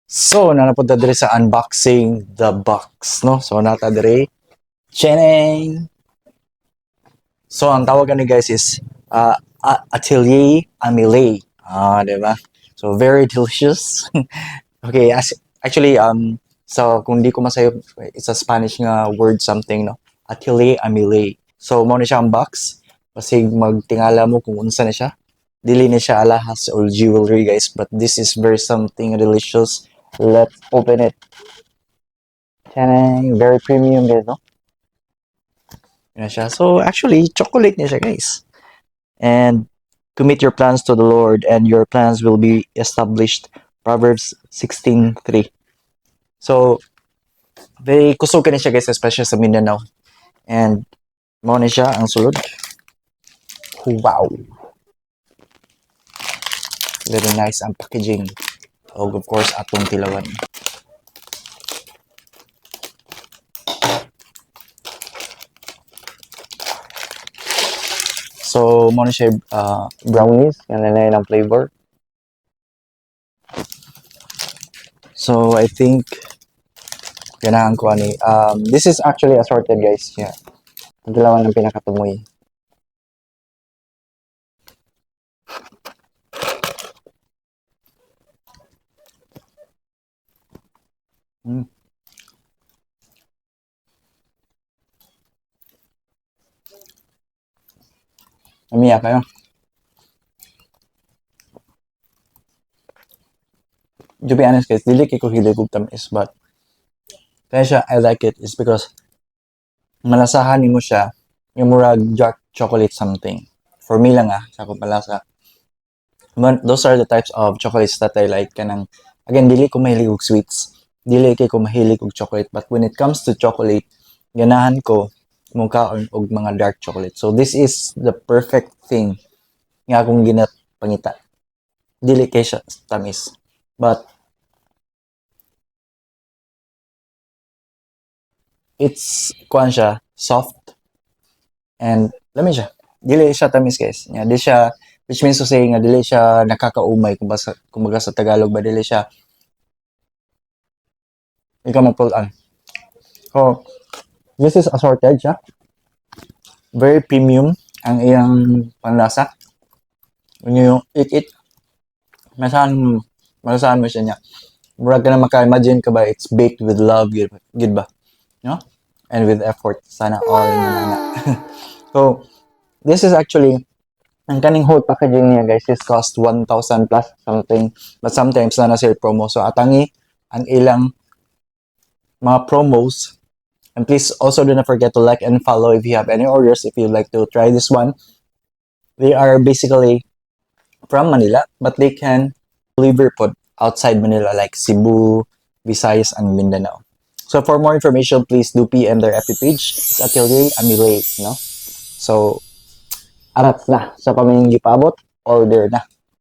So, nanapunta dire sa unboxing the box, no? So, nata dire. Cheneng! So, ang tawagan ni guys is Atelier Amile. Diba? So, very delicious. Okay, actually, so kung di ko masayo, it's a Spanish nga word something, no? Atelier Amile. So, mo na siya ang box. Kasi magtingala mo kung unsa na siya. Dili na siya alahas or jewelry, guys. But this is very something delicious. Let's open it. Tanang, very premium, guys, no? Yan siya. So, actually, chocolate niya siya, guys. And commit your plans to the Lord and your plans will be established. Proverbs 16:3. So, very kusog ka na siya, guys, especially sa Mindanao. And, mo na siya ang sulod. Wow! Very nice ang packaging. O, of course, atong tilawan. So, mo na siya brownies. Yan na yun ang flavor. So, I think ganahan ko ani. This is actually assorted, guys. Yeah. Dalawa ng pinakatumoy. Mm. Namiya kayo. To be honest, guys, dili kay ko hilig og tamis, but kaya siya I like it is because malasahan nimo siya yung murag dark chocolate something. For me lang sa akong palasa. Those are the types of chocolates that I like. Kanang, again, dili ko mahilig og sweets. Dili kay ko mahilig og chocolate. But when it comes to chocolate, ganahan ko mungkaon og mga dark chocolate. So this is the perfect thing nga akong ginapangita. Dili kay siya tamis. But it's kuan siya, soft and lami siya. Dili siya tamis, guys. Yeah, di siya, which means to say nga dili siya nakakaumay kumbaga sa Tagalog ba dili siya ikaw magpulan. So, this is assorted siya. Very premium ang iyang panlasa. When you eat it, masahan mo siya niya. Murag ka na maka-imagine ka ba, it's baked with love, gid ba? No? And with effort. Sana all in na. So, this is actually, ang kaning whole packaging niya, guys, is cost 1,000 plus something. But sometimes na sale promo. So, atangi ang ilang mga promos. And please also do not forget to like and follow if you have any orders, if you'd like to try this one. They are basically from Manila, but they can deliver po outside Manila like Cebu, Visayas, and Mindanao. So for more information, please do PM their FB page. It's Atelier Amile, no? So, arat na sa paminggi paabot, order na.